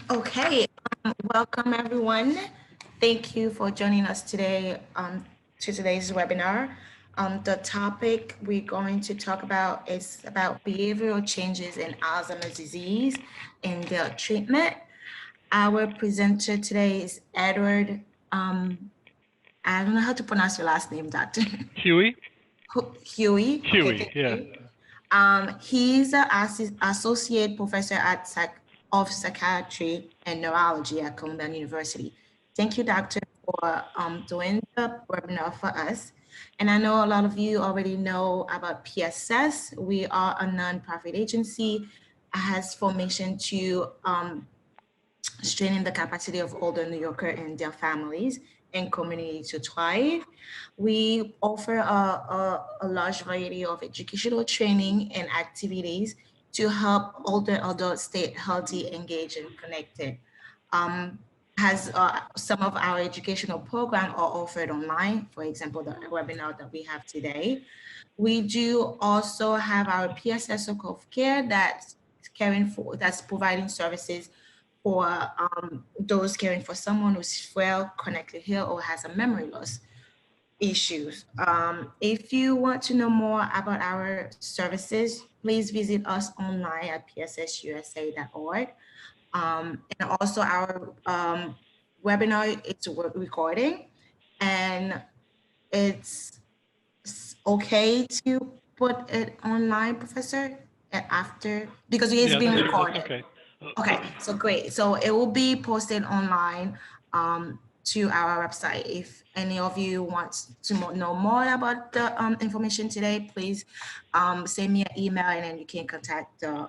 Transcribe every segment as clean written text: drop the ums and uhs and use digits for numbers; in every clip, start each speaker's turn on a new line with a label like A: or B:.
A: Okay, welcome everyone. Thank you for joining us today to today's webinar. The topic we're going to talk about is about behavioral changes in Alzheimer's disease and their treatment. Our presenter today is Edward. I don't know how to pronounce your last name, Doctor.
B: Huey?
A: Huey. Okay,
B: Huey,
A: thank
B: yeah.
A: you. He's an associate professor of psychiatry and neurology at Columbia University. Thank you, Doctor, for doing the webinar for us. And I know a lot of you already know about PSS. We are a nonprofit agency has formation to straining the capacity of older New Yorker and their families and community to thrive. We offer a large variety of educational training and activities to help older adults stay healthy, engaged, and connected. Um, has some of our educational programs are offered online, for example, the webinar that we have today. We do also have our PSS Circle of Care that's providing services for those caring for someone who's frail, chronically ill, or has a memory loss issues. If you want to know more about our services, please visit us online at pssusa.org. And also our webinar, it's a recording, and it's okay to put it online, Professor, after, because it is
B: Yeah,
A: being
B: that's
A: recorded.
B: okay.
A: Okay, so great. So it will be posted online to our website. If any of you want to know more about the information today, please send me an email and then you can contact the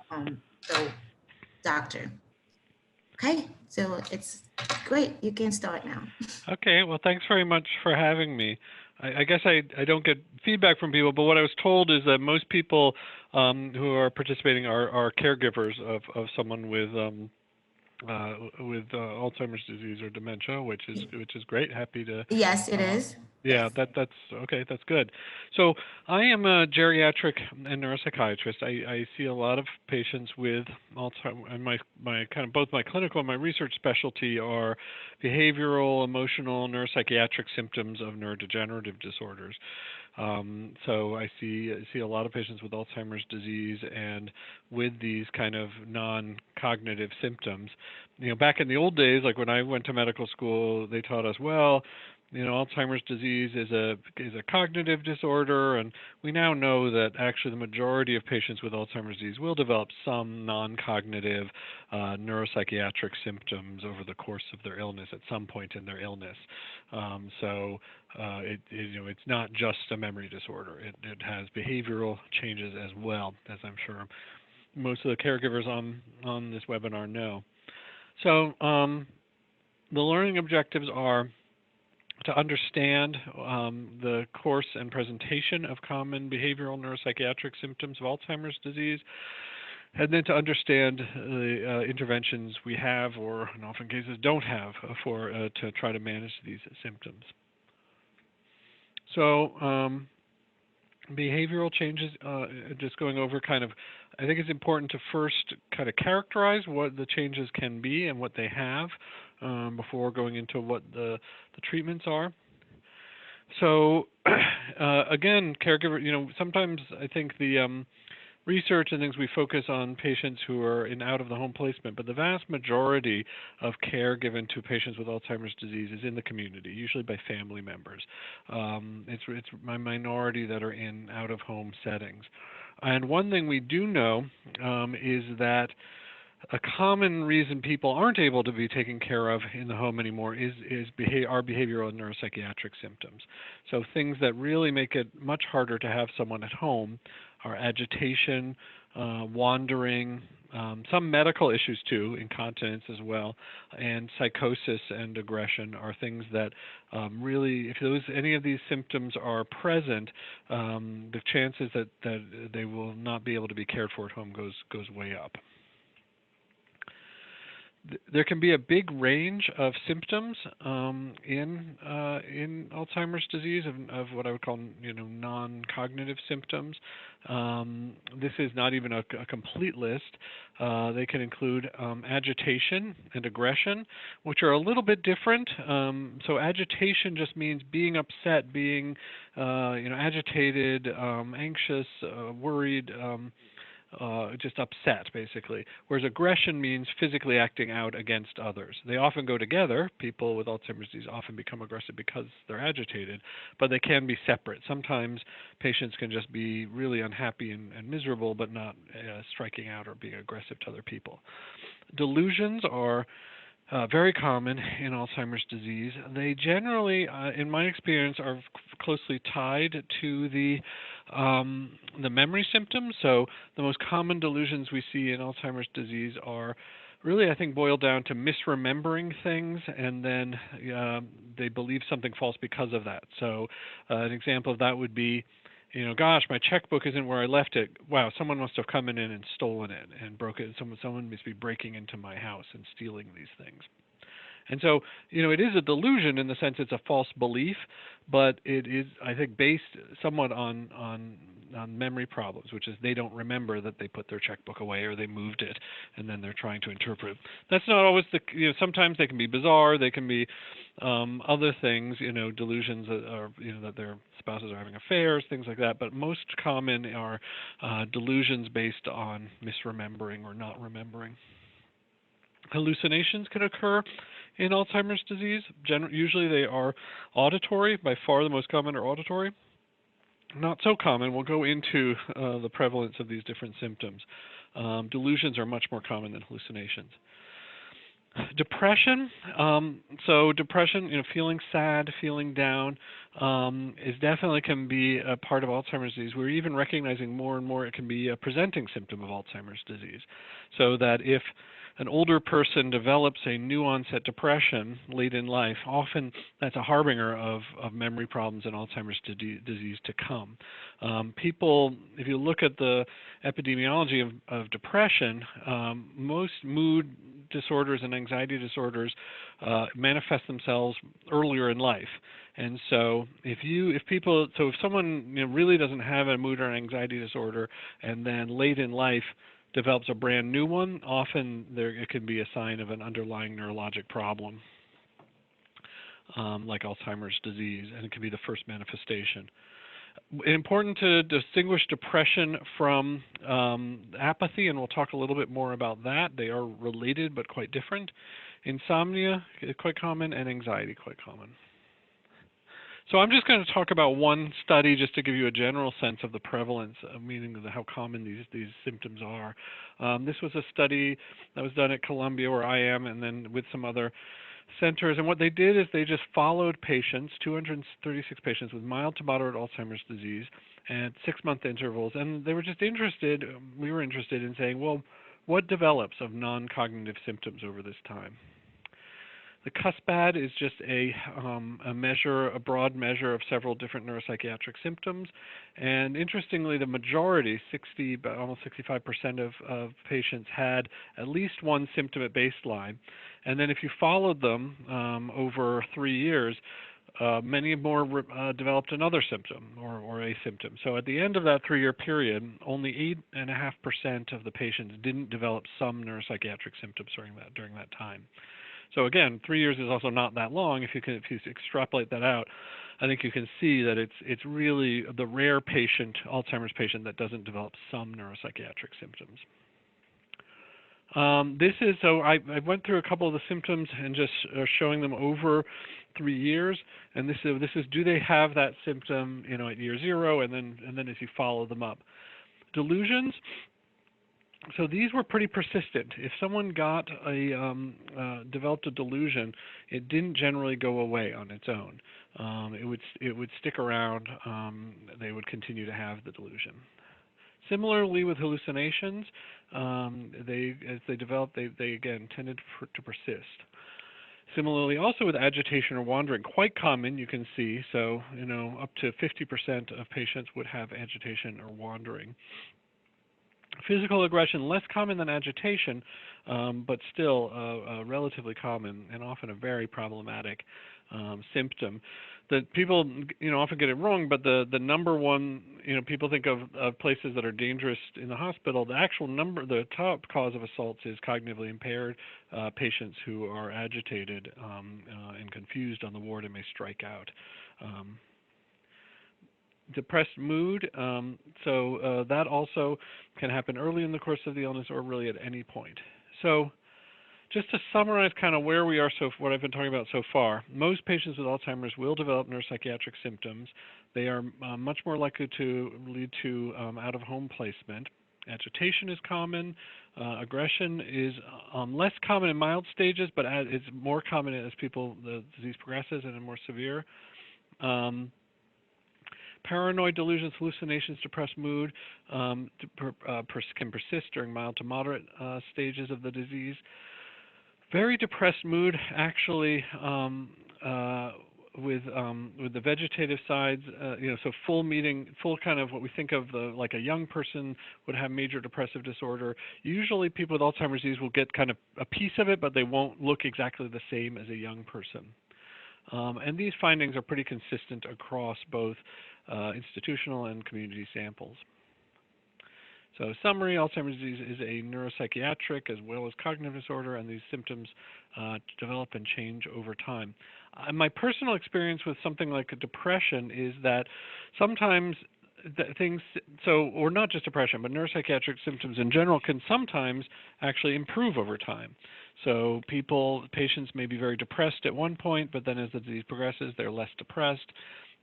A: doctor. Okay, so it's great. You can start now.
B: Okay, well, thanks very much for having me. I guess I don't get feedback from people, but what I was told is that most people who are participating are caregivers of someone with Alzheimer's disease or dementia, which is great. Happy to.
A: Yes, it
B: Uh,
A: is.
B: yeah,
A: Yes.
B: that's okay. That's good. So I am a geriatric and neuropsychiatrist. I see a lot of patients with Alzheimer's, and my kind of both my clinical and my research specialty are behavioral, emotional, neuropsychiatric symptoms of neurodegenerative disorders. So I see a lot of patients with Alzheimer's disease and with these kind of non-cognitive symptoms. Back in the old days, like when I went to medical school, they taught us, well, Alzheimer's disease is a cognitive disorder, and we now know that actually the majority of patients with Alzheimer's disease will develop some non-cognitive neuropsychiatric symptoms over the course of their illness at some point in their illness. So it's not just a memory disorder. It has behavioral changes as well, as I'm sure most of the caregivers on this webinar know. So the learning objectives are to understand the course and presentation of common behavioral neuropsychiatric symptoms of Alzheimer's disease, and then to understand the interventions we have, or in often cases don't have, to try to manage these symptoms. So behavioral changes, just going over kind of, I think it's important to first kind of characterize what the changes can be and what they have before going into what the treatments are. So again, caregiver, sometimes I think the research and things we focus on patients who are in out of the home placement, but the vast majority of care given to patients with Alzheimer's disease is in the community, usually by family members. It's my minority that are in out of home settings. And one thing we do know is that a common reason people aren't able to be taken care of in the home anymore is our behavioral and neuropsychiatric symptoms. So things that really make it much harder to have someone at home are agitation, wandering, some medical issues too, incontinence as well, and psychosis and aggression are things that really, if any of these symptoms are present, the chances that they will not be able to be cared for at home goes way up. There can be a big range of symptoms in Alzheimer's disease of what I would call non-cognitive symptoms. This is not even a complete list. They can include agitation and aggression, which are a little bit different. So agitation just means being upset, being agitated, anxious, worried. Just upset, basically. Whereas aggression means physically acting out against others. They often go together. People with Alzheimer's disease often become aggressive because they're agitated, but they can be separate. Sometimes patients can just be really unhappy and miserable, but not striking out or being aggressive to other people. Delusions are very common in Alzheimer's disease. They generally, in my experience, are closely tied to the memory symptoms. So the most common delusions we see in Alzheimer's disease are really, I think, boiled down to misremembering things, and then they believe something false because of that. So an example of that would be, gosh, my checkbook isn't where I left it. Wow, someone must have come in and stolen it and broke it. Someone must be breaking into my house and stealing these things. And so, it is a delusion in the sense it's a false belief, but it is, I think, based somewhat on memory problems, which is they don't remember that they put their checkbook away or they moved it, and then they're trying to interpret. That's not always sometimes they can be bizarre, they can be other things, delusions that are, that their spouses are having affairs, things like that, but most common are delusions based on misremembering or not remembering. Hallucinations can occur in Alzheimer's disease. Usually they are auditory. By far the most common are auditory. Not so common. We'll go into the prevalence of these different symptoms. Delusions are much more common than hallucinations. Depression. So depression, feeling sad, feeling down, is definitely can be a part of Alzheimer's disease. We're even recognizing more and more it can be a presenting symptom of Alzheimer's disease. So that if an older person develops a new onset depression late in life, often that's a harbinger of memory problems and Alzheimer's disease to come. People, if you look at the epidemiology of depression, most mood disorders and anxiety disorders manifest themselves earlier in life. And so if someone really doesn't have a mood or an anxiety disorder and then late in life develops a brand new one, often it can be a sign of an underlying neurologic problem, like Alzheimer's disease, and it can be the first manifestation. Important to distinguish depression from apathy, and we'll talk a little bit more about that. They are related but quite different. Insomnia is quite common, and anxiety quite common. So I'm just going to talk about one study just to give you a general sense of the prevalence, meaning how common these symptoms are. This was a study that was done at Columbia, where I am, and then with some other centers. And what they did is they just followed patients, 236 patients with mild to moderate Alzheimer's disease at 6-month intervals. And they were just interested, we were interested in saying, well, what develops of non-cognitive symptoms over this time? The CUSPAD is just a broad measure of several different neuropsychiatric symptoms. And interestingly, the majority, almost 65% of patients had at least one symptom at baseline. And then if you followed them over 3 years, many more developed another symptom or a symptom. So at the end of that 3-year period, only 8.5% of the patients didn't develop some neuropsychiatric symptoms during that time. So again, 3 years is also not that long. If you extrapolate that out, I think you can see that it's really the rare Alzheimer's patient that doesn't develop some neuropsychiatric symptoms. So I went through a couple of the symptoms and just showing them over 3 years. And this is do they have that symptom at year 0, and then as you follow them up. Delusions. So these were pretty persistent. If someone developed a delusion, it didn't generally go away on its own. It would stick around. They would continue to have the delusion. Similarly with hallucinations, as they developed, they again tended to persist. Similarly, also with agitation or wandering, quite common, you can see. So up to 50% of patients would have agitation or wandering. Physical aggression, less common than agitation, but still relatively common and often a very problematic symptom. That people, often get it wrong, but the number one, people think of places that are dangerous in the hospital. The actual number, the top cause of assaults is cognitively impaired patients who are agitated and confused on the ward and may strike out. Depressed mood, so that also can happen early in the course of the illness or really at any point. So just to summarize kind of where we are, what I've been talking about so far, most patients with Alzheimer's will develop neuropsychiatric symptoms. They are much more likely to lead to out-of-home placement. Agitation is common. Aggression is less common in mild stages, but it's more common as the disease progresses and is more severe. Paranoid delusions, hallucinations, depressed mood can persist during mild to moderate stages of the disease. Very depressed mood, actually, with the vegetative sides, so full kind of what we think of like a young person would have major depressive disorder. Usually, people with Alzheimer's disease will get kind of a piece of it, but they won't look exactly the same as a young person. And these findings are pretty consistent across both institutional and community samples. So summary, Alzheimer's disease is a neuropsychiatric as well as cognitive disorder, and these symptoms develop and change over time. My personal experience with something like a depression is that sometimes or not just depression, but neuropsychiatric symptoms in general can sometimes actually improve over time. So patients may be very depressed at one point, but then as the disease progresses, they're less depressed,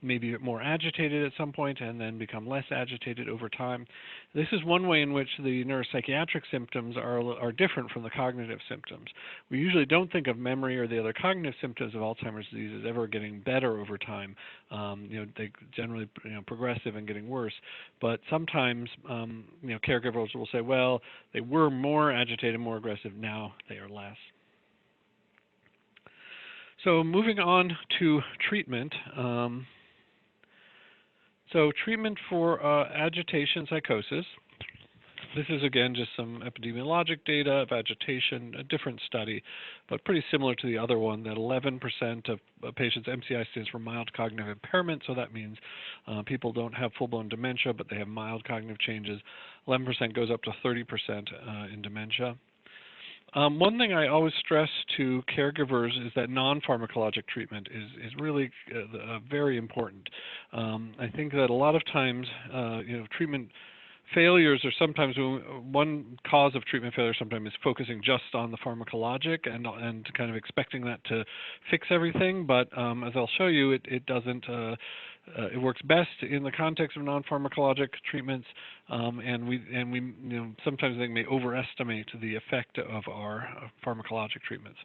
B: maybe more agitated at some point, and then become less agitated over time. This is one way in which the neuropsychiatric symptoms are different from the cognitive symptoms. We usually don't think of memory or the other cognitive symptoms of Alzheimer's disease as ever getting better over time. They generally progressive and getting worse. But sometimes caregivers will say, well, they were more agitated, more aggressive. Now they are less. So moving on to treatment. So treatment for agitation psychosis. This is again just some epidemiologic data of agitation, a different study, but pretty similar to the other one, that 11% of patients, MCI stands for mild cognitive impairment, so that means people don't have full-blown dementia, but they have mild cognitive changes. 11% goes up to 30% in dementia. One thing I always stress to caregivers is that non-pharmacologic treatment is really very important. I think that a lot of times, treatment failures are sometimes one cause of treatment failure. Sometimes is focusing just on the pharmacologic and kind of expecting that to fix everything. But as I'll show you, it doesn't. It works best in the context of non-pharmacologic treatments, and we sometimes they may overestimate the effect of our pharmacologic treatments.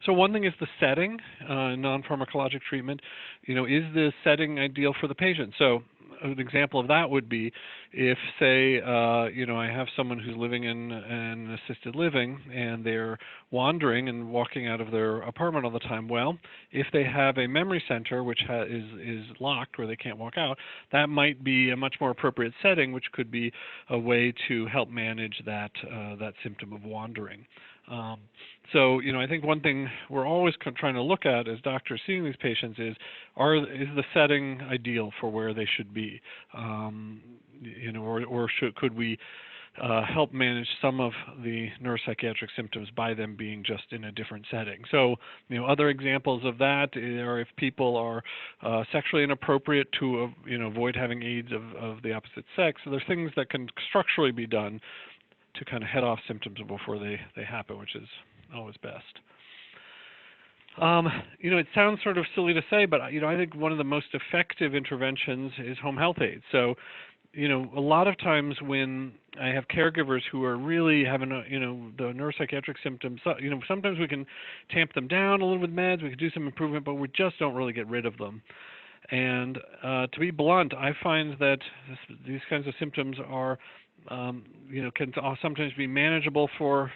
B: So one thing is the setting, non-pharmacologic treatment. Is the setting ideal for the patient? So an example of that would be if, say, I have someone who's living in an assisted living and they're wandering and walking out of their apartment all the time. Well, if they have a memory center which is locked where they can't walk out, that might be a much more appropriate setting, which could be a way to help manage that symptom of wandering. So, I think one thing we're always trying to look at as doctors seeing these patients is the setting ideal for where they should be, could we help manage some of the neuropsychiatric symptoms by them being just in a different setting. So, other examples of that are if people are sexually inappropriate to, avoid having aids of the opposite sex. So there's things that can structurally be done to kind of head off symptoms before they happen, which is always best. It sounds sort of silly to say, but I think one of the most effective interventions is home health aides. So, a lot of times when I have caregivers who are really having, the neuropsychiatric symptoms, sometimes we can tamp them down a little with meds, we can do some improvement, but we just don't really get rid of them. And to be blunt, I find that these kinds of symptoms are can sometimes be manageable for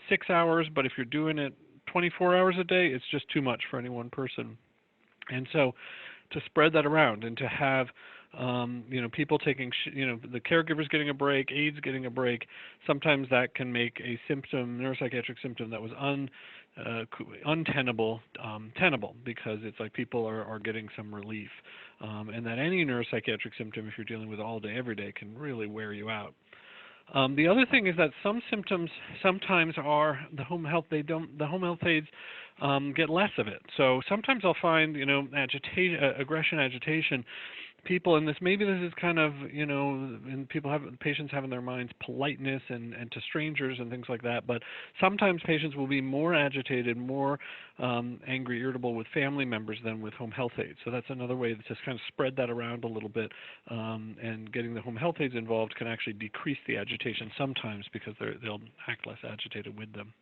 B: 6 hours, but if you're doing it 24 hours a day, it's just too much for any one person. And so to spread that around and to have People taking, the caregivers getting a break, aides getting a break. Sometimes that can make a symptom, neuropsychiatric symptom that was untenable, tenable, because it's like people are getting some relief. And that any neuropsychiatric symptom, if you're dealing with all day, every day, can really wear you out. The other thing is that some symptoms sometimes are the home health. The home health aides get less of it. So sometimes I'll find, agitation, aggression, agitation. People, and maybe this is kind of, and patients have in their minds politeness and to strangers and things like that, but sometimes patients will be more agitated, more angry, irritable with family members than with home health aides. So that's another way to just kind of spread that around a little bit, and getting the home health aides involved can actually decrease the agitation sometimes because they'll act less agitated with them.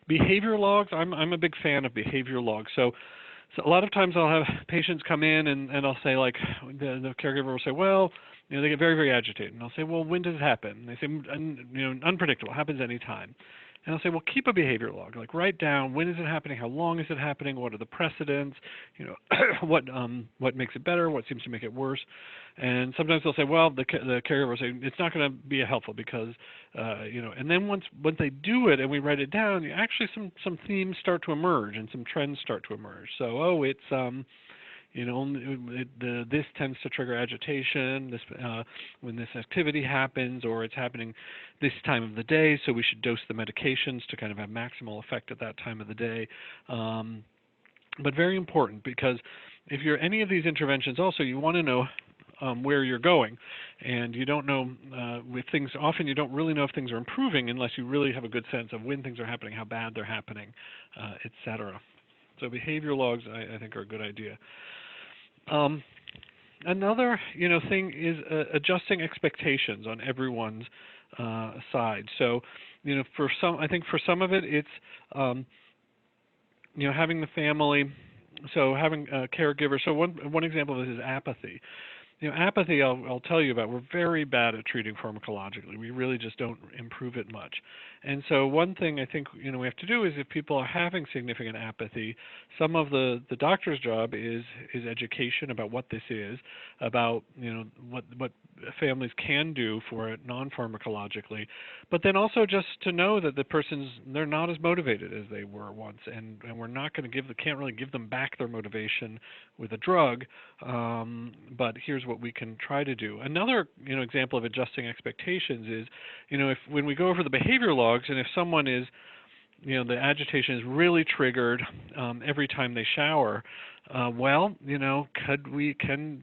B: Behavior logs, I'm a big fan of behavior logs. So a lot of times I'll have patients come in and I'll say, like, the caregiver will say, well, they get very, very agitated. And I'll say, well, when does it happen? And they say, unpredictable, happens anytime. And I'll say, well, keep a behavior log. Like, write down, when is it happening? How long is it happening? What are the precedents? What makes it better? What seems to make it worse? And sometimes they'll say, well, the caregiver will say, it's not going to be helpful because, and then once they do it and we write it down, actually some themes start to emerge and some trends start to emerge. So, it's, this tends to trigger agitation when this activity happens, or it's happening this time of the day, so we should dose the medications to kind of have maximal effect at that time of the day. But very important, because if you're any of these interventions, also you want to know where you're going, and you don't know with things. Often you don't really know if things are improving unless you really have a good sense of when things are happening, how bad they're happening, etc. So behavior logs, I think, are a good idea. Another, thing is adjusting expectations on everyone's side. So, I think for some of it, it's, having the family, so having a caregiver. So one example of this is apathy. Apathy, I'll tell you about. We're very bad at treating pharmacologically. We really just don't improve it much. And so one thing I think we have to do is, if people are having significant apathy, some of the doctor's job is education about what this is, about what families can do for it non-pharmacologically, but then also just to know that they're not as motivated as they were once, and we're not going to can't really give them back their motivation with a drug, but here's what we can try to do. Another example of adjusting expectations is, if when we go over the behavior logs, and if someone is, the agitation is really triggered every time they shower, can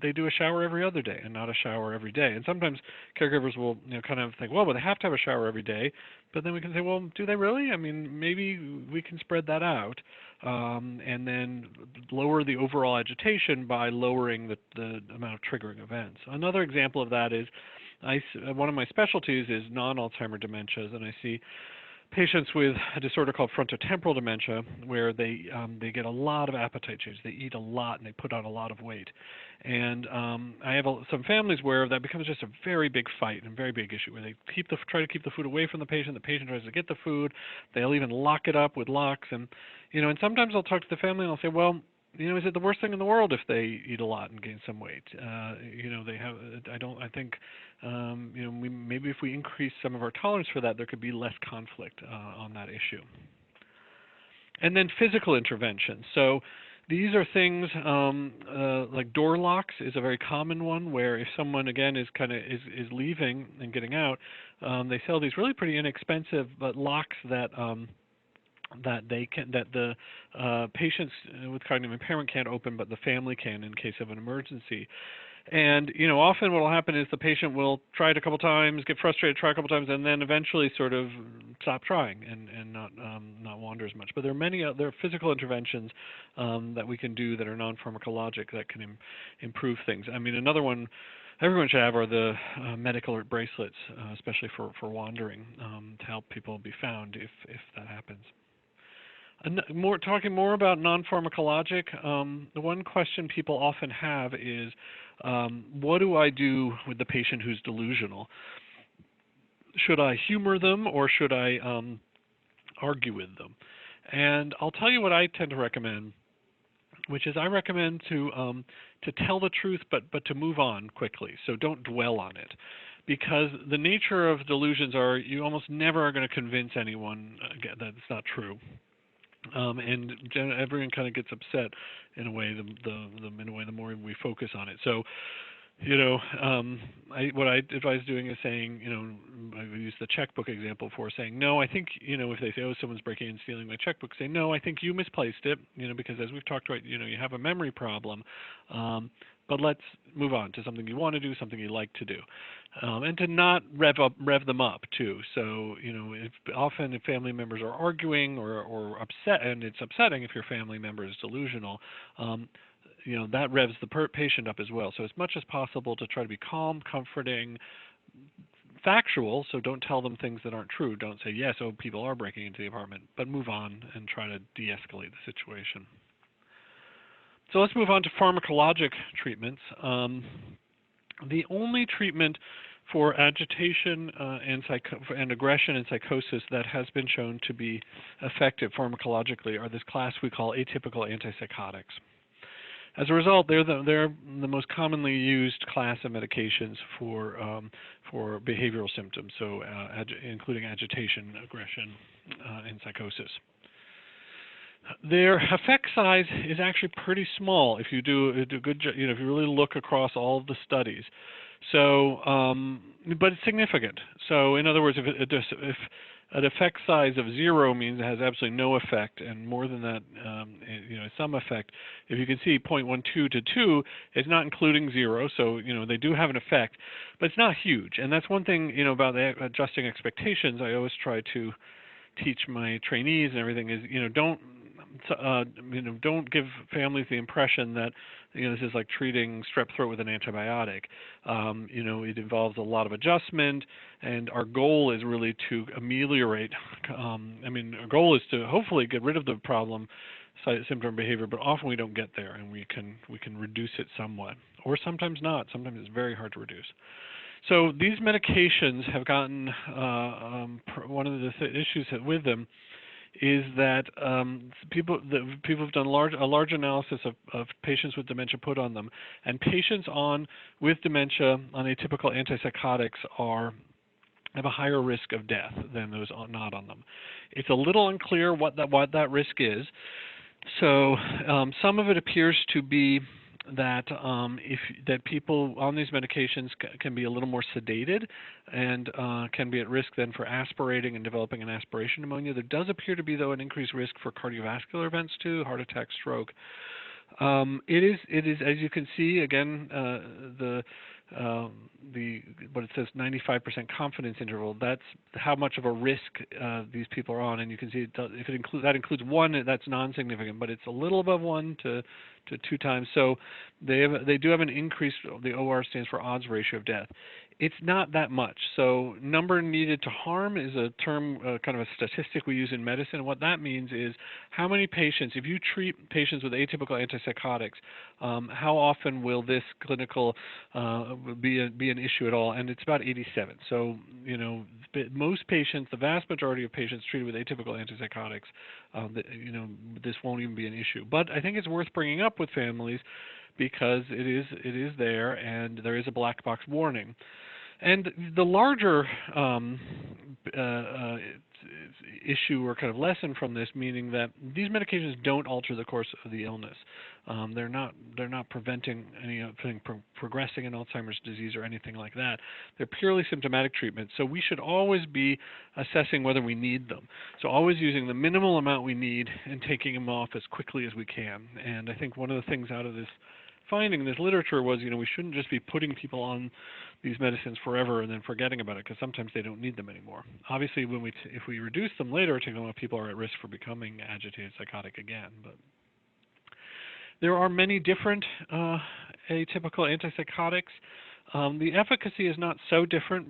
B: they do a shower every other day and not a shower every day? And sometimes caregivers will kind of think, well, they have to have a shower every day, but then we can say, well, do they really? I mean, maybe we can spread that out, and then lower the overall agitation by lowering the amount of triggering events. Another example of that is, one of my specialties is non-Alzheimer dementias, and I see patients with a disorder called frontotemporal dementia, where they get a lot of appetite change. They eat a lot and they put on a lot of weight. And I have some families where that becomes just a very big fight and very big issue, where they try to keep the food away from the patient tries to get the food. They'll even lock it up with locks, and and sometimes I'll talk to the family and I'll say, well, is it the worst thing in the world if they eat a lot and gain some weight? I think, maybe if we increase some of our tolerance for that, there could be less conflict on that issue. And then physical intervention. So these are things like door locks is a very common one, where if someone, again, is leaving and getting out, they sell these really pretty inexpensive locks that the patients with cognitive impairment can't open, but the family can in case of an emergency. And often what will happen is the patient will try it a couple times, get frustrated, try a couple times, and then eventually sort of stop trying and not wander as much. But there are physical interventions that we can do that are non-pharmacologic that can improve things. I mean, another one everyone should have are the medical alert bracelets, especially for wandering, to help people be found if that happens. Talking more about non-pharmacologic, the one question people often have is, what do I do with the patient who's delusional? Should I humor them, or should I argue with them? And I'll tell you what I tend to recommend which is I recommend to tell the truth, but to move on quickly. So don't dwell on it, because the nature of delusions are you almost never are going to convince anyone that it's not true. And everyone kind of gets upset in a way. The more we focus on it. So, what I advise doing is saying, I use the checkbook example for saying, no, I think, if they say, oh, someone's breaking and stealing my checkbook, say, no, I think you misplaced it, because as we've talked about, you have a memory problem. But let's move on to something you want to do, something you like to do, and to not rev them up too. So often if family members are arguing or upset, and it's upsetting if your family member is delusional, that revs the patient up as well. So as much as possible to try to be calm, comforting, factual. So don't tell them things that aren't true. Don't say yes, oh, people are breaking into the apartment, but move on and try to de-escalate the situation. So let's move on to pharmacologic treatments. The only treatment for agitation and aggression and psychosis that has been shown to be effective pharmacologically are this class we call atypical antipsychotics. As a result, they're the most commonly used class of medications for behavioral symptoms, so including agitation, aggression, and psychosis. Their effect size is actually pretty small if you do a good job, if you really look across all of the studies. So, but it's significant. So, in other words, if an effect size of 0 means it has absolutely no effect, and more than that, some effect. If you can see 0.12 to 2, it's not including 0, so they do have an effect, but it's not huge. And that's one thing about adjusting expectations. I always try to teach my trainees and everything is don't give families the impression that this is like treating strep throat with an antibiotic. It involves a lot of adjustment, and our goal is really to ameliorate. Our goal is to hopefully get rid of the problem, symptom, behavior, but often we don't get there, and we can reduce it somewhat, or sometimes not. Sometimes it's very hard to reduce. So these medications have gotten one of the issues with them is that people have done a large analysis of patients with dementia put on them, and patients with dementia on atypical antipsychotics have a higher risk of death than those not on them. It's a little unclear what that risk is. So some of it appears to be that that people on these medications can be a little more sedated and can be at risk then for aspirating and developing an aspiration pneumonia. There does appear to be, though, an increased risk for cardiovascular events too, heart attack, stroke. It is as you can see again what it says 95% confidence interval. That's how much of a risk these people are on, and you can see that includes 1, that's non-significant, but it's a little above 1 to 2 times. So they do have an increase. The OR stands for odds ratio of death. It's not that much. So number needed to harm is a term, kind of a statistic we use in medicine. And what that means is how many patients, if you treat patients with atypical antipsychotics, how often will this clinical be an issue at all? And it's about 87. So most patients, the vast majority of patients treated with atypical antipsychotics, this won't even be an issue. But I think it's worth bringing up with families because it is there, and there is a black box warning. And the larger issue or kind of lesson from this, meaning that these medications don't alter the course of the illness. They're not preventing anything progressing in Alzheimer's disease or anything like that. They're purely symptomatic treatments. So we should always be assessing whether we need them. So always using the minimal amount we need and taking them off as quickly as we can. And I think one of the things out of this finding in this literature was, we shouldn't just be putting people on these medicines forever and then forgetting about it, because sometimes they don't need them anymore. Obviously, if we reduce them later, take them off, people are at risk for becoming agitated psychotic again. But there are many different atypical antipsychotics. The efficacy is not so different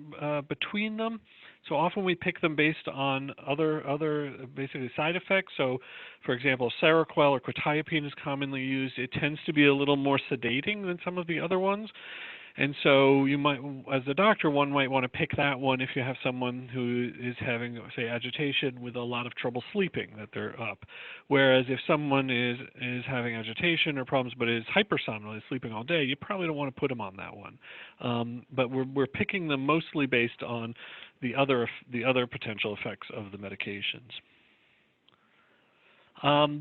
B: between them. So often we pick them based on other basically side effects. So, for example, Seroquel or quetiapine is commonly used. It tends to be a little more sedating than some of the other ones. And so you might, as a doctor, one might want to pick that one if you have someone who is having, say, agitation with a lot of trouble sleeping, that they're up. Whereas if someone is having agitation or problems but is hypersomnolent, sleeping all day, you probably don't want to put them on that one. But we're picking them mostly based on the other potential effects of the medications.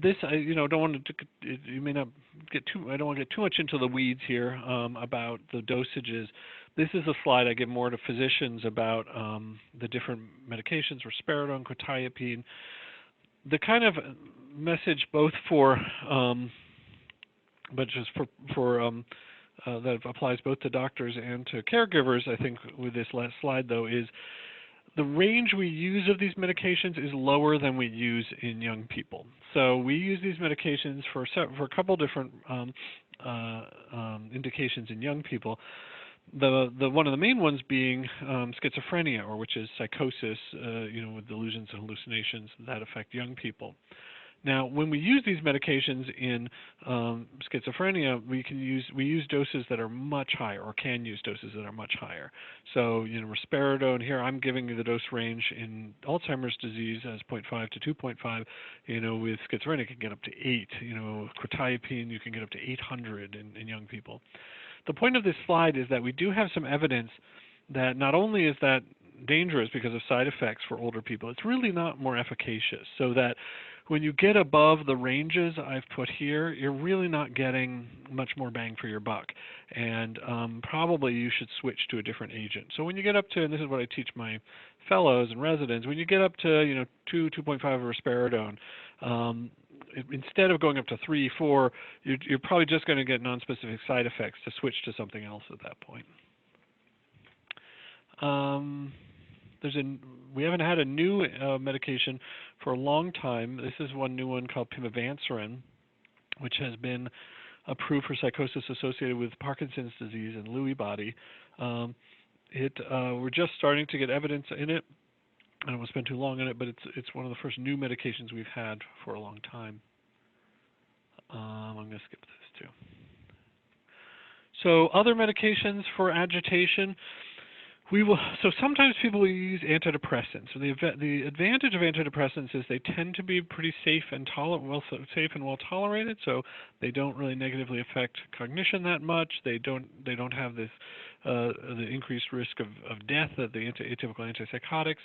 B: This, don't want to. You may not get too. I don't want to get too much into the weeds here about the dosages. This is a slide I give more to physicians about the different medications, risperidone, quetiapine. The kind of message both for, but just for that applies both to doctors and to caregivers. I think with this last slide though is the range we use of these medications is lower than we use in young people. So we use these medications for a couple different indications in young people. The one of the main ones being schizophrenia, or which is psychosis, with delusions and hallucinations that affect young people. Now, when we use these medications in schizophrenia, we use doses that are much higher, or can use doses that are much higher. So, risperidone here, I'm giving you the dose range in Alzheimer's disease as 0.5 to 2.5. With schizophrenia, you can get up to 8. Quetiapine, you can get up to 800 in young people. The point of this slide is that we do have some evidence that not only is that dangerous because of side effects for older people, it's really not more efficacious. So that when you get above the ranges I've put here, you're really not getting much more bang for your buck. And probably you should switch to a different agent. So when you get up to, and this is what I teach my fellows and residents, when you get up to 2.5 of risperidone, instead of going up to 3, 4, you're probably just going to get nonspecific side effects to switch to something else at that point. We haven't had a new medication for a long time. This is one new one called pimavanserin, which has been approved for psychosis associated with Parkinson's disease and Lewy body. We're just starting to get evidence in it. I don't want to spend too long on it, but it's one of the first new medications we've had for a long time. I'm going to skip this too. So other medications for agitation. So sometimes people will use antidepressants. So the advantage of antidepressants is they tend to be pretty safe and well tolerated. So they don't really negatively affect cognition that much. They don't have this the increased risk of death that the atypical antipsychotics.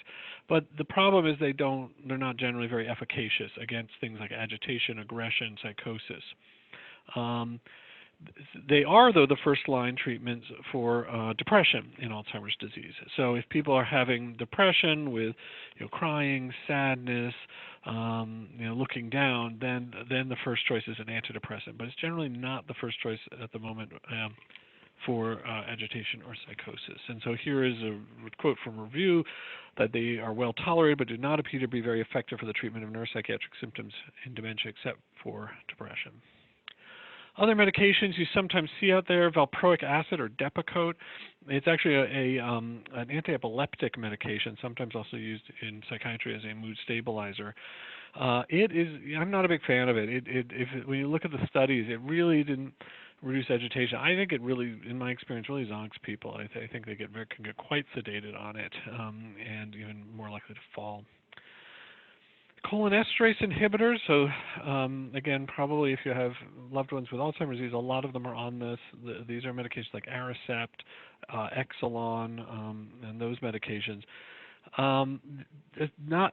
B: But the problem is they're not generally very efficacious against things like agitation, aggression, psychosis. They are, though, the first-line treatments for depression in Alzheimer's disease. So if people are having depression with, crying, sadness, looking down, then the first choice is an antidepressant. But it's generally not the first choice at the moment for agitation or psychosis. And so here is a quote from review that they are well tolerated, but do not appear to be very effective for the treatment of neuropsychiatric symptoms in dementia, except for depression. Other medications you sometimes see out there, valproic acid or Depakote. It's actually an anti-epileptic medication, sometimes also used in psychiatry as a mood stabilizer. I'm not a big fan of it. When you look at the studies, it really didn't reduce agitation. I think it really, in my experience, really zonks people. I think they can get quite sedated on it and even more likely to fall. Cholinesterase inhibitors, so again, probably if you have loved ones with Alzheimer's disease, a lot of them are on this. These are medications like Aricept, Exelon, and those medications.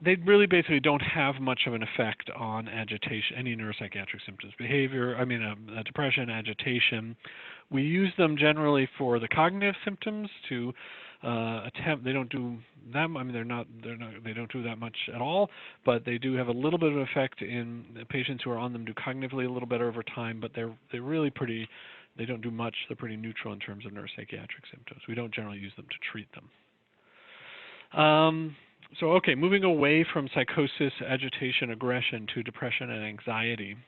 B: They really basically don't have much of an effect on agitation, any neuropsychiatric symptoms, depression, agitation. We use them generally for the cognitive symptoms to they don't do that. They don't do that much at all, but they do have a little bit of effect in patients who are on them. Do cognitively a little better over time, but they're really pretty. They don't do much. They're pretty neutral in terms of neuropsychiatric symptoms. We don't generally use them to treat them. Okay, moving away from psychosis, agitation, aggression to depression and anxiety.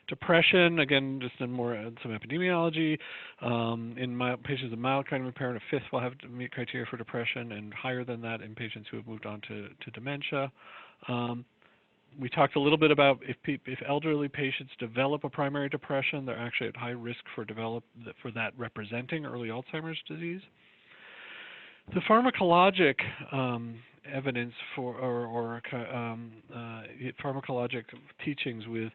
B: Depression, again, just some epidemiology. In patients with mild cognitive impairment, a fifth will have to meet criteria for depression, and higher than that in patients who have moved on to dementia. We talked a little bit about if elderly patients develop a primary depression, they're actually at high risk for that representing early Alzheimer's disease. The pharmacologic evidence for pharmacologic teachings with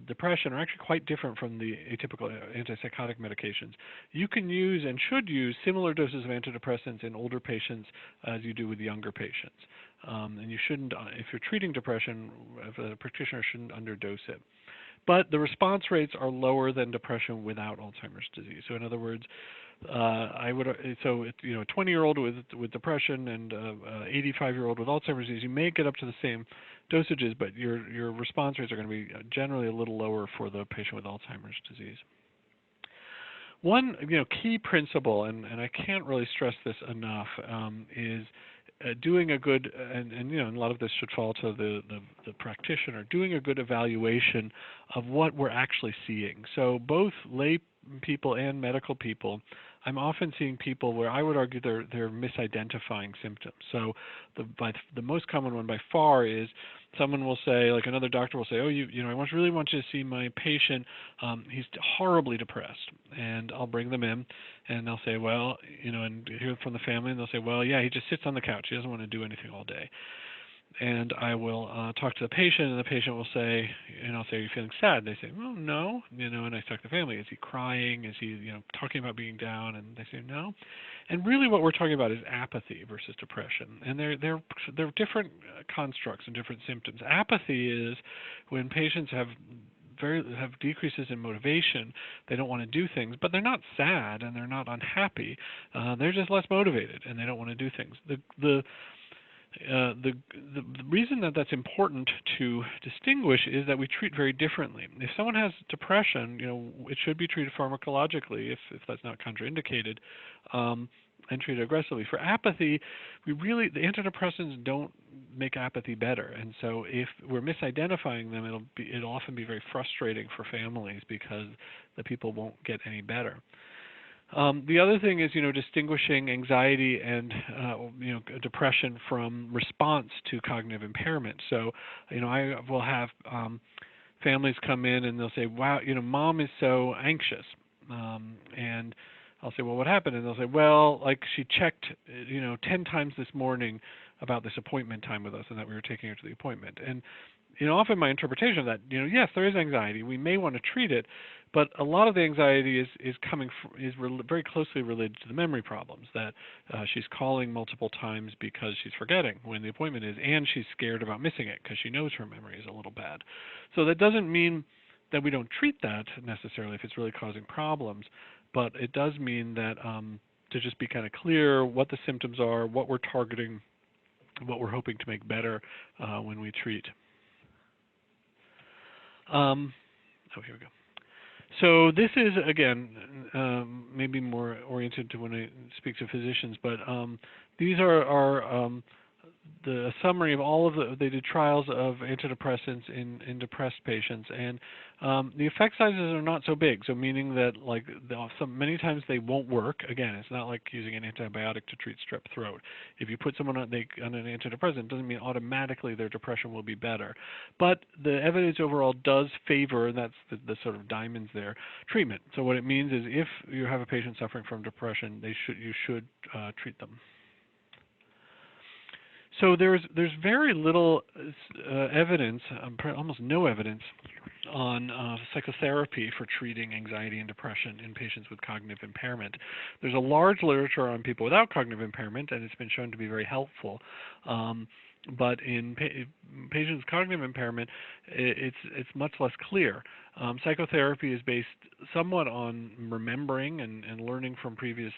B: depression are actually quite different from the atypical antipsychotic medications. You can use and should use similar doses of antidepressants in older patients as you do with younger patients. And you shouldn't, if you're treating depression, if a practitioner shouldn't underdose it. But the response rates are lower than depression without Alzheimer's disease. So in other words, a 20-year-old with depression and a 85-year-old with Alzheimer's disease, you may get up to the same dosages, but your response rates are going to be generally a little lower for the patient with Alzheimer's disease. One key principle, and I can't really stress this enough, is doing a good, and a lot of this should fall to the practitioner, doing a good evaluation of what we're actually seeing. So both lay people and medical people, I'm often seeing people where I would argue they're misidentifying symptoms. So the most common one by far is someone will say, like another doctor will say, oh, I really want you to see my patient. He's horribly depressed, and I'll bring them in, and they'll say, well, and hear from the family, and they'll say, well, yeah, he just sits on the couch. He doesn't want to do anything all day. And I will talk to the patient, and the patient will say, and I'll say, are you feeling sad? They say, well, no. And I talk to the family. Is he crying? Is he, talking about being down? And they say, no. And really what we're talking about is apathy versus depression. And they're different constructs and different symptoms. Apathy is when patients have decreases in motivation. They don't want to do things, but they're not sad and they're not unhappy. They're just less motivated and they don't want to do things. The reason that that's important to distinguish is that we treat very differently. If someone has depression, it should be treated pharmacologically if that's not contraindicated, and treated aggressively. For apathy, the antidepressants don't make apathy better, and so if we're misidentifying them, it'll often be very frustrating for families because the people won't get any better. The other thing is, distinguishing anxiety and, depression from response to cognitive impairment. So, I will have families come in and they'll say, wow, mom is so anxious. And I'll say, well, what happened? And they'll say, well, like she checked, 10 times this morning about this appointment time with us and that we were taking her to the appointment. And, often my interpretation of that, yes, there is anxiety. We may want to treat it, but a lot of the anxiety is very closely related to the memory problems, that she's calling multiple times because she's forgetting when the appointment is, and she's scared about missing it because she knows her memory is a little bad. So that doesn't mean that we don't treat that necessarily if it's really causing problems, but it does mean that to just be kind of clear what the symptoms are, what we're targeting, what we're hoping to make better when we treat. Here we go. So this is, again, maybe more oriented to when I speak to physicians, but these are the summary of all of they did trials of antidepressants in depressed patients, and the effect sizes are not so big. So meaning that many times they won't work. Again, it's not like using an antibiotic to treat strep throat. If you put someone on an antidepressant, it doesn't mean automatically their depression will be better. But the evidence overall does favor, and that's the sort of diamonds there, treatment. So what it means is if you have a patient suffering from depression, you should treat them. So there's very little evidence, almost no evidence, on psychotherapy for treating anxiety and depression in patients with cognitive impairment. There's a large literature on people without cognitive impairment, and it's been shown to be very helpful. But in patients with cognitive impairment, it's much less clear. Psychotherapy is based somewhat on remembering and learning from previous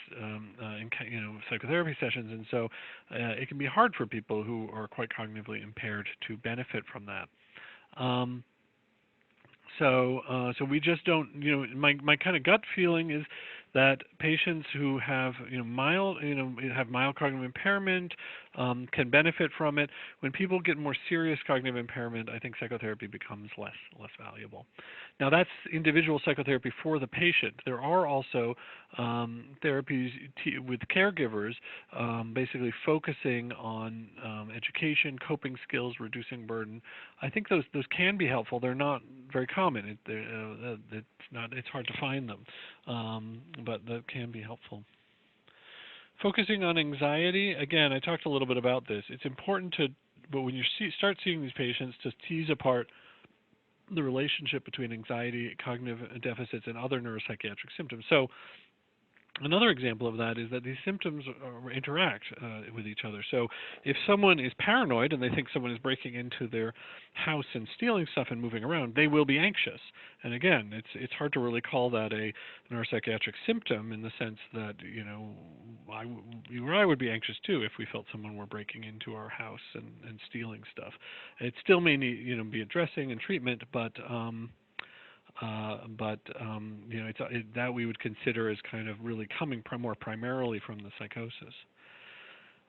B: psychotherapy sessions, and so it can be hard for people who are quite cognitively impaired to benefit from that. So we just don't, my kind of gut feeling is that patients who have mild cognitive impairment, can benefit from it. When people get more serious cognitive impairment, I think psychotherapy becomes less valuable. Now, that's individual psychotherapy for the patient. There are also therapies with caregivers, basically focusing on education, coping skills, reducing burden. I think those can be helpful. They're not very common. It's hard to find them, but that can be helpful. Focusing on anxiety, again, I talked a little bit about this. It's important but when you start seeing these patients, to tease apart the relationship between anxiety, cognitive deficits, and other neuropsychiatric symptoms. So another example of that is that these symptoms interact with each other. So if someone is paranoid and they think someone is breaking into their house and stealing stuff and moving around, they will be anxious. And again, it's hard to really call that a neuropsychiatric symptom, in the sense that, you or I would be anxious too if we felt someone were breaking into our house and stealing stuff. It still may need, be addressing and treatment, but that we would consider as kind of really coming more primarily from the psychosis.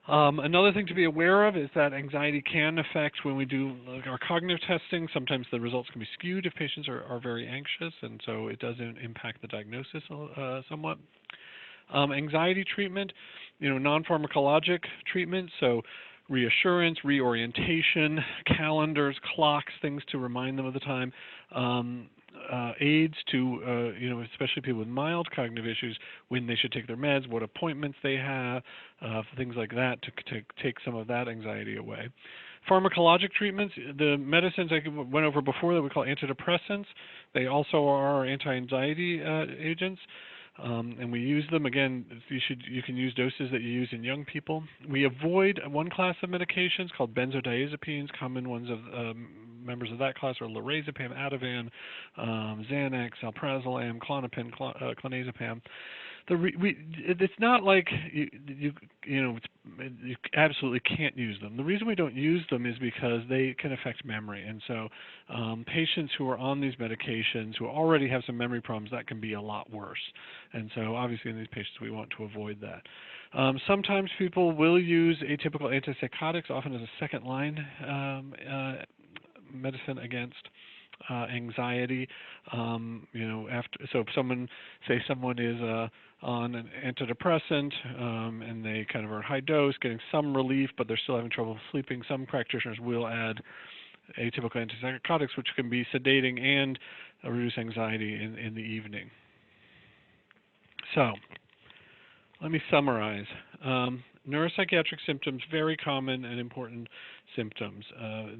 B: Another thing to be aware of is that anxiety can affect, when we do our cognitive testing, sometimes the results can be skewed if patients are very anxious, and so it does impact the diagnosis somewhat. Anxiety treatment, non-pharmacologic treatment, so reassurance, reorientation, calendars, clocks, things to remind them of the time. Aids to, especially people with mild cognitive issues, when they should take their meds, what appointments they have, things like that, to take some of that anxiety away. Pharmacologic treatments, the medicines I went over before that we call antidepressants, they also are anti-anxiety agents. And we use them, again, you can use doses that you use in young people. We avoid one class of medications called benzodiazepines. Common ones of members of that class are lorazepam, Ativan, Xanax, alprazolam, Klonopin, clonazepam. It's not like you absolutely can't use them. The reason we don't use them is because they can affect memory, and so patients who are on these medications who already have some memory problems, that can be a lot worse. And so obviously in these patients we want to avoid that. Sometimes people will use atypical antipsychotics, often as a second line medicine against anxiety. So if someone is on an antidepressant and they kind of are high dose, getting some relief, but they're still having trouble sleeping, some practitioners will add atypical antipsychotics, which can be sedating and reduce anxiety in the evening. So let me summarize. Neuropsychiatric symptoms, very common and important symptoms.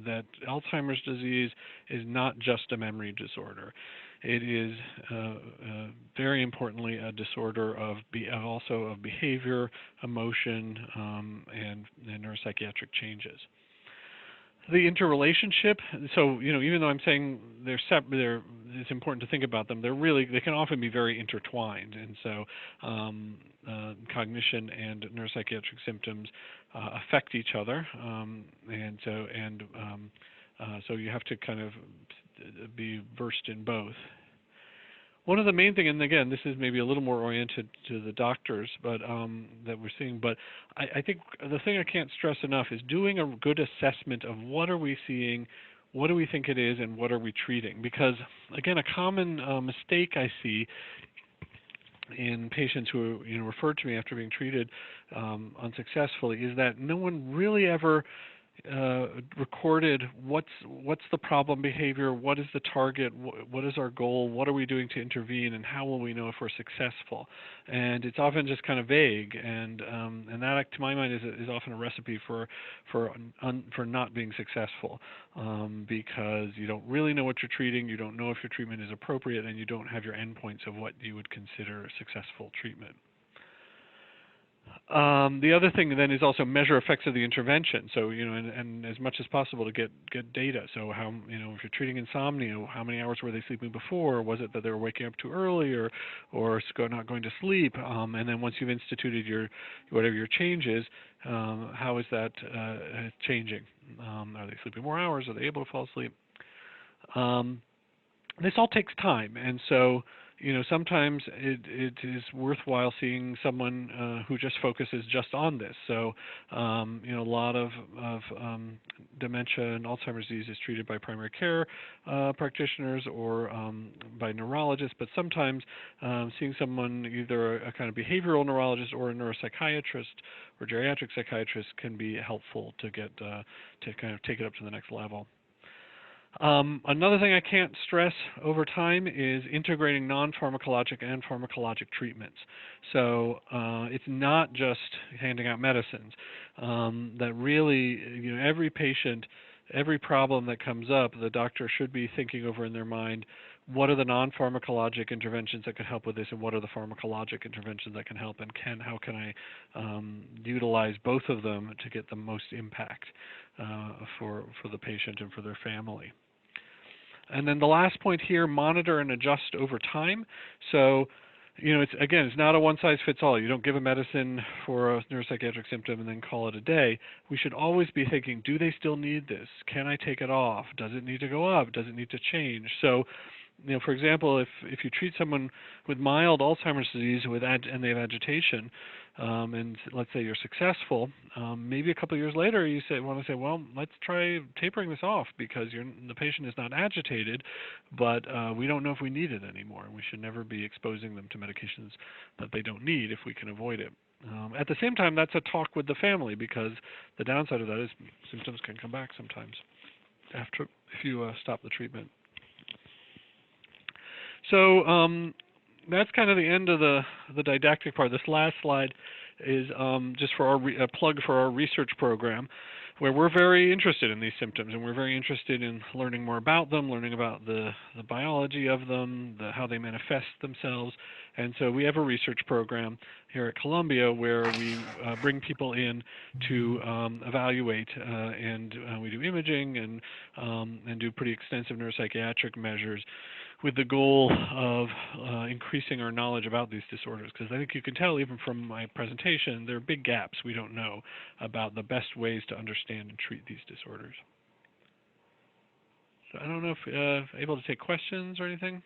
B: That Alzheimer's disease is not just a memory disorder. It is very importantly a disorder of behavior, emotion, and neuropsychiatric changes. The interrelationship, so even though I'm saying it's important to think about them, they can often be very intertwined, and so cognition and neuropsychiatric symptoms affect each other, so you have to kind of be versed in both. One of the main things, and again, this is maybe a little more oriented to the doctors, but that we're seeing. But I think the thing I can't stress enough is doing a good assessment of what are we seeing, what do we think it is, and what are we treating. Because again, a common mistake I see in patients who are referred to me after being treated unsuccessfully is that no one really ever recorded what's the problem behavior, what is the target, what is our goal, what are we doing to intervene, and how will we know if we're successful. And it's often just kind of vague, and that, to my mind, is often a recipe for not being successful, because you don't really know what you're treating, you don't know if your treatment is appropriate, and you don't have your endpoints of what you would consider a successful treatment. The other thing then is also measure effects of the intervention. So, and as much as possible to get data. So how, if you're treating insomnia, how many hours were they sleeping before? Was it that they were waking up too early or not going to sleep? And then once you've instituted whatever your change is, how is that changing? Are they sleeping more hours? Are they able to fall asleep? This all takes time. And so, sometimes it is worthwhile seeing someone who just focuses just on this. So, a lot of dementia and Alzheimer's disease is treated by primary care practitioners or by neurologists, but sometimes seeing someone, either a kind of behavioral neurologist or a neuropsychiatrist or geriatric psychiatrist, can be helpful to get to kind of take it up to the next level. Another thing I can't stress over time is integrating non-pharmacologic and pharmacologic treatments. So it's not just handing out medicines. That really, every patient, every problem that comes up, the doctor should be thinking over in their mind, what are the non-pharmacologic interventions that can help with this, and what are the pharmacologic interventions that can help, and how can I utilize both of them to get the most impact for the patient and for their family. And then the last point here, monitor and adjust over time. So, it's not a one-size-fits-all. You don't give a medicine for a neuropsychiatric symptom and then call it a day. We should always be thinking, do they still need this? Can I take it off? Does it need to go up? Does it need to change? So, for example, if you treat someone with mild Alzheimer's disease and they have agitation, and let's say you're successful, maybe a couple of years later you want to say, well, let's try tapering this off because the patient is not agitated, but we don't know if we need it anymore. We should never be exposing them to medications that they don't need if we can avoid it. At the same time, that's a talk with the family, because the downside of that is symptoms can come back sometimes if you stop the treatment. So that's kind of the end of the didactic part. This last slide is just for a plug for our research program, where we're very interested in these symptoms, and we're very interested in learning more about them, learning about the biology of them, how they manifest themselves. And so we have a research program here at Columbia where we bring people in to evaluate, and we do imaging and do pretty extensive neuropsychiatric measures, with the goal of increasing our knowledge about these disorders. Because I think you can tell even from my presentation, there are big gaps we don't know about the best ways to understand and treat these disorders. So I don't know if able to take questions or anything.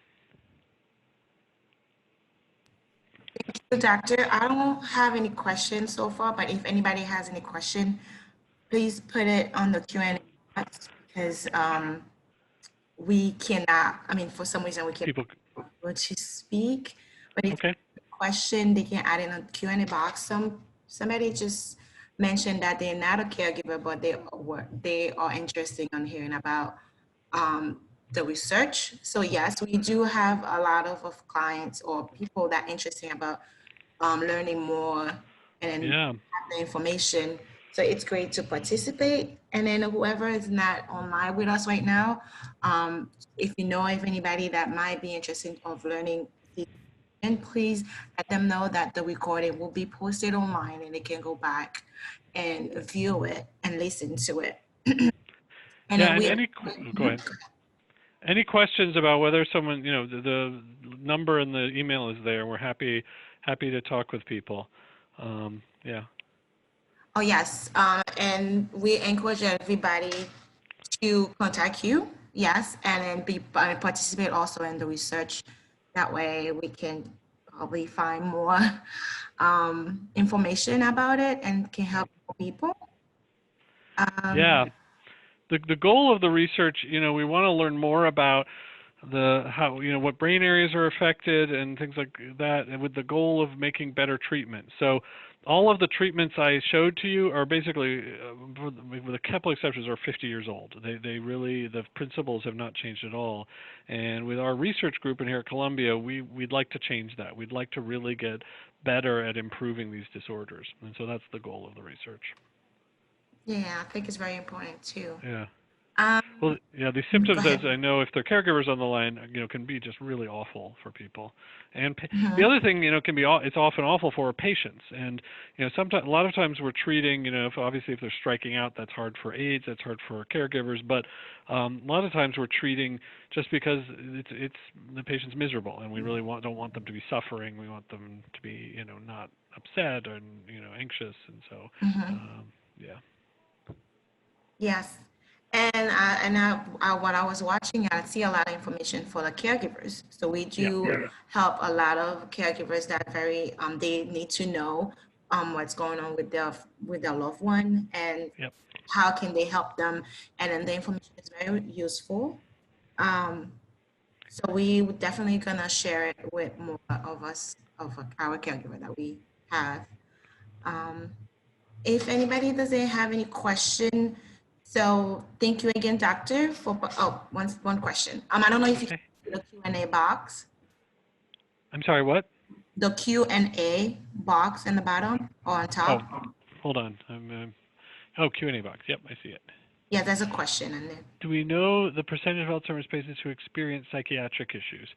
A: Thank you, Doctor. I don't have any questions so far, but if anybody has any question, please put it on the Q&A box, because we cannot, for some reason we can't able to speak, but if
B: okay.
A: Question, they can add in a Q&A box. Somebody just mentioned that they're not a caregiver, but they are interested in hearing about the research. So yes, we do have a lot of clients or people that are interested about learning more and have the information. So it's great to participate. And then whoever is not online with us right now, if you know of anybody that might be interested of learning, and please let them know that the recording will be posted online and they can go back and view it and listen to it.
B: And then go ahead. Any questions about whether someone, the number and the email is there. We're happy to talk with people. Yeah.
A: Oh, yes. And we encourage everybody to contact you. Yes. And then participate also in the research. That way we can probably find more information about it and can help people.
B: Yeah. The goal of the research, we want to learn more about what brain areas are affected and things like that, and with the goal of making better treatment. So all of the treatments I showed to you are basically, with a couple exceptions, are 50 years old. They really, the principles have not changed at all. And with our research group in here at Columbia, we'd like to change that. We'd like to really get better at improving these disorders. And so that's the goal of the research.
A: Yeah, I think it's very important too.
B: Yeah. Well, yeah, these symptoms, as I know, if they're caregivers on the line, can be just really awful for people. And the other thing, can be it's often awful for patients. And sometimes, a lot of times, we're treating, if they're striking out, that's hard for aides, that's hard for caregivers. But a lot of times, we're treating just because it's the patient's miserable, and we really don't want them to be suffering. We want them to be, not upset and anxious, and so yeah.
A: Yes. When I was watching, I see a lot of information for the caregivers. So we
B: Yeah.
A: do help a lot of caregivers that they need to know what's going on with their loved one and
B: Yep.
A: how can they help them. And then the information is very useful. Um, so we would definitely gonna share it with more of us of our caregiver that we have. Um, if anybody doesn't have any question, so thank you again, doctor, for, one question. I don't know if you can
B: Okay.
A: see the Q&A box,
B: I'm sorry, what?
A: the Q&A box in the bottom or on
B: Oh,
A: top.
B: hold on. Oh, Q&A box. Yep, I see it.
A: Yeah, there's a question in there.
B: Do we know the percentage of Alzheimer's patients who experience psychiatric issues?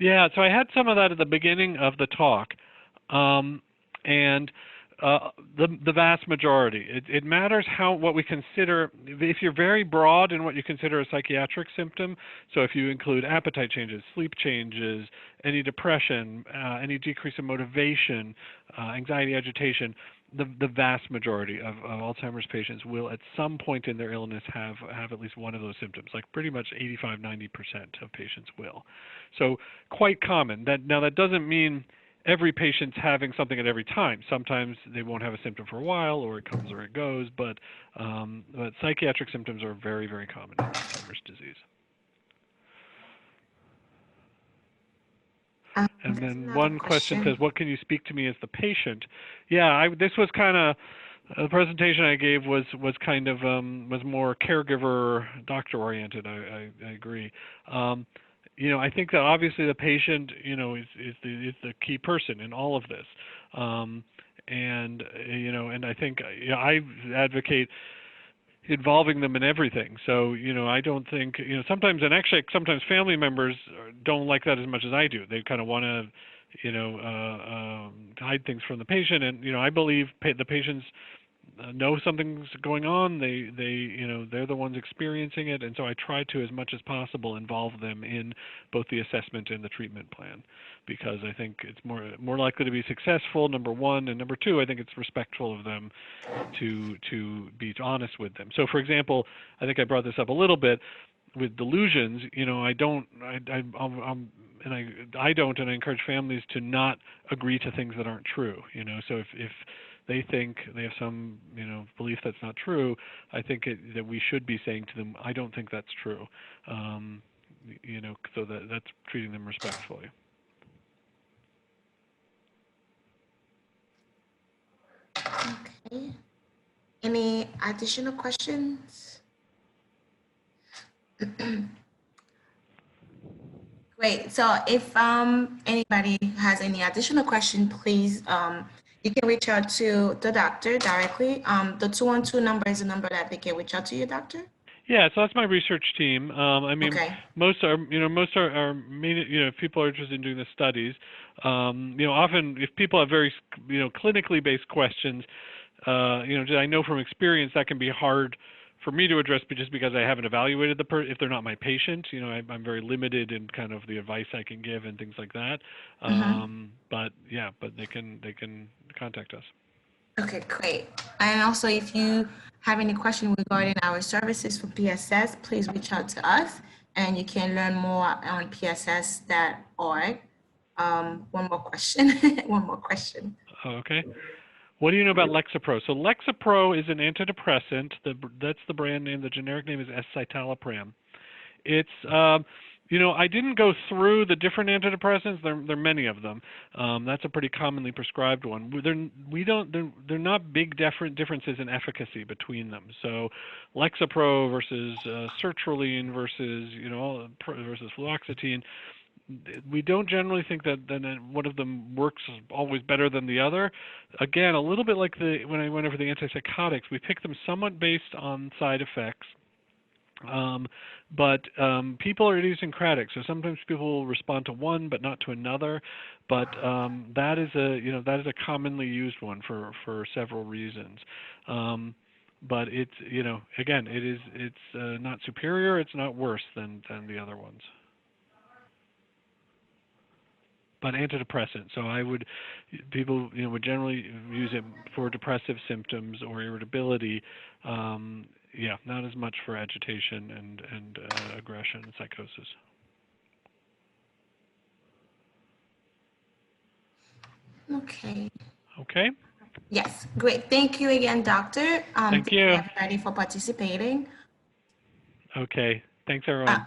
B: Yeah, so I had some of that at the beginning of the talk, and the vast majority. It matters what we consider. If you're very broad in what you consider a psychiatric symptom, so if you include appetite changes, sleep changes, any depression, any decrease in motivation, anxiety, agitation, the vast majority of Alzheimer's patients will at some point in their illness have at least one of those symptoms. Like pretty much 85-90% of patients will. So quite common. That doesn't mean every patient's having something at every time. Sometimes they won't have a symptom for a while, or it comes or it goes. But psychiatric symptoms are very, very common in Alzheimer's disease. And
A: There's
B: then
A: another
B: one question
A: question.
B: says, "What can you speak to me as the patient?" Yeah, this was kind of the presentation I gave was kind of was more caregiver doctor oriented. I agree. I think that obviously the patient, is the key person in all of this. And I think I advocate involving them in everything. So, I don't think, sometimes, and actually sometimes family members don't like that as much as I do. They kind of want to, hide things from the patient. And, I believe the patients know something's going on. They're the ones experiencing it. And so I try to, as much as possible, involve them in both the assessment and the treatment plan, because I think it's more likely to be successful, number one, and number two, I think it's respectful of them to be honest with them. So, for example, I think I brought this up a little bit with delusions. I don't, and I encourage families to not agree to things that aren't true. So if they think they have some, belief that's not true, I think that we should be saying to them, I don't think that's true. So that's treating them respectfully.
A: Okay. Any additional questions? Great. So if anybody has any additional question, please you can reach out to the doctor directly. The 212 number is a number that they can reach out to you, doctor.
B: Yeah, so that's my research team.
A: Okay.
B: Most are main, if people are interested in doing the studies, often if people have very, clinically based questions, I know from experience that can be hard for me to address, but just because I haven't evaluated if they're not my patient, I'm very limited in kind of the advice I can give and things like that. But they can contact us.
A: Okay, great. And also, if you have any question regarding our services for PSS, please reach out to us, and you can learn more on pss.org. One more question. One more question.
B: Okay. What do you know about Lexapro? So Lexapro is an antidepressant. That's the brand name. The generic name is S-citalopram. It's, I didn't go through the different antidepressants. There are many of them. That's a pretty commonly prescribed one. They're not big differences in efficacy between them. So Lexapro versus sertraline versus versus fluoxetine. We don't generally think that one of them works always better than the other. Again, a little bit like when I went over the antipsychotics, we picked them somewhat based on side effects. But people are idiosyncratic, so sometimes people will respond to one but not to another. But that is a commonly used one for several reasons. But it's again, it's not superior, it's not worse than the other ones. But antidepressant. So people would generally use it for depressive symptoms or irritability. yeah, not as much for agitation and aggression and psychosis.
A: Okay.
B: Okay.
A: Yes, great. Thank you again, doctor.
B: Thank
A: Thank you
B: you.
A: everybody for participating.
B: Okay. Thanks, everyone.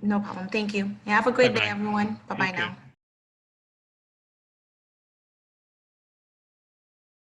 A: No problem. Thank you. Have a great day,
B: Bye-bye.
A: everyone.
B: You
A: Bye-bye
B: too.
A: now.